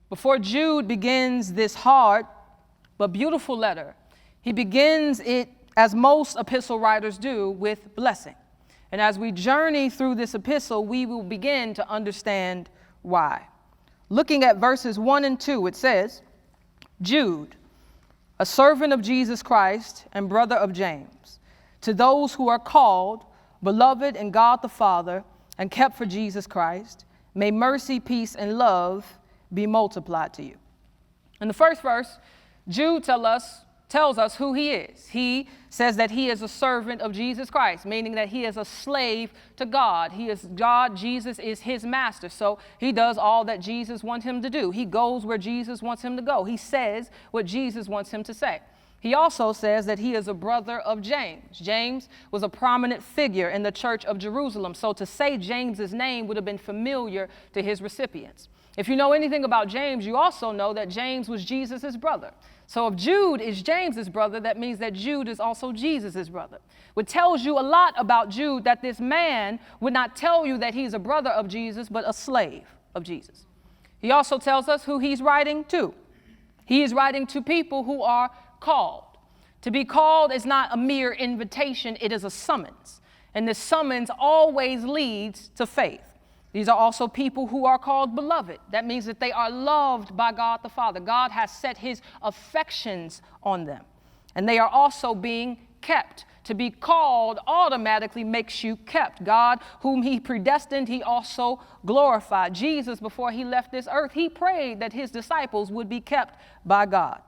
Before Jude begins this hard but beautiful letter, he begins it, as most epistle writers do, with blessing. And as we journey through this epistle, we will begin to understand why. Looking at verses 1 and 2, it says, Jude, a servant of Jesus Christ and brother of James, to those who are called, beloved in God the Father, and kept for Jesus Christ, may mercy, peace, and love be multiplied to you. In the first verse, Jude tells us who he is. He says that he is a servant of Jesus Christ, meaning that he is a slave to God. He is God. Jesus is his master. So he does all that Jesus wants him to do. He goes where Jesus wants him to go. He says what Jesus wants him to say. He also says that he is a brother of James. James was a prominent figure in the church of Jerusalem. So to say James's name would have been familiar to his recipients. If you know anything about James, you also know that James was Jesus' brother. So if Jude is James's brother, that means that Jude is also Jesus' brother. Which tells you a lot about Jude, that this man would not tell you that he's a brother of Jesus, but a slave of Jesus. He also tells us who he's writing to. He is writing to people who are called. To be called is not a mere invitation, it is a summons. And this summons always leads to faith. These are also people who are called beloved. That means that they are loved by God the Father. God has set his affections on them. And they are also being kept. To be called automatically makes you kept. God, whom he predestined, he also glorified. Jesus, before he left this earth, he prayed that his disciples would be kept by God.